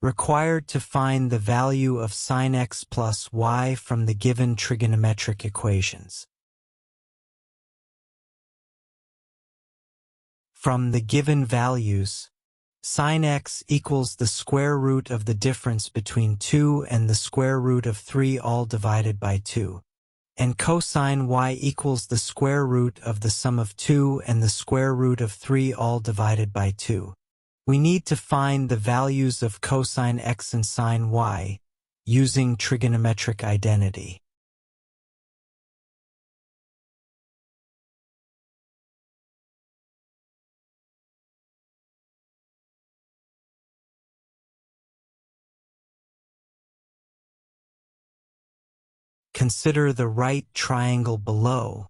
Required to find the value of sin x plus y from the given trigonometric equations. From the given values, sin x equals the square root of the difference between 2 and the square root of 3 all divided by 2. And cosine y equals the square root of the sum of 2 and the square root of 3 all divided by 2. We need to find the values of cosine x and sin y using trigonometric identity. Consider the right triangle below.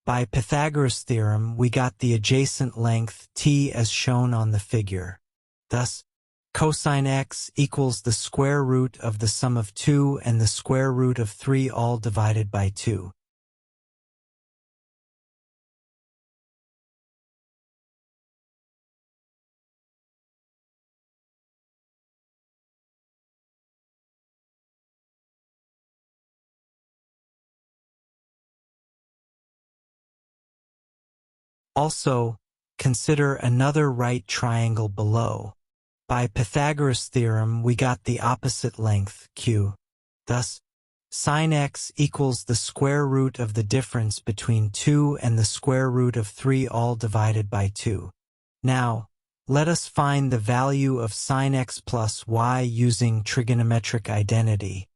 By Pythagoras' theorem, we got the adjacent length t as shown on the figure. Thus, cosine x equals the square root of the sum of 2 and the square root of 3 all divided by 2. Also, consider another right triangle below. By Pythagoras' theorem, we got the opposite length, q. Thus, sin x equals the square root of the difference between 2 and the square root of 3 all divided by 2. Now, let us find the value of sin x plus y using trigonometric identity.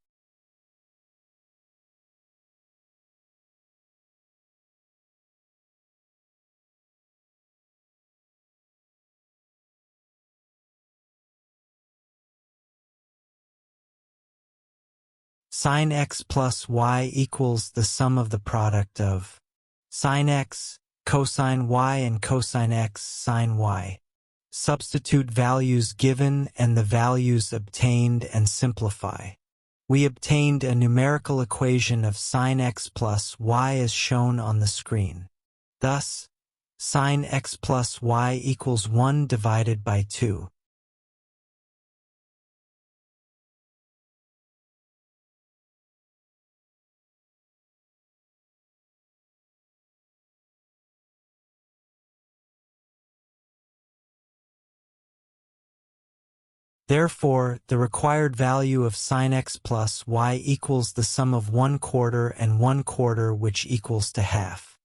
Sin x plus y equals the sum of the product of sin x, cosine y and cosine x sin y. Substitute values given and the values obtained and simplify. We obtained a numerical equation of sin x plus y as shown on the screen. Thus, sin x plus y equals 1 divided by 2. Therefore, the required value of sin x plus y equals the sum of 1/4 and 1/4, which equals to half.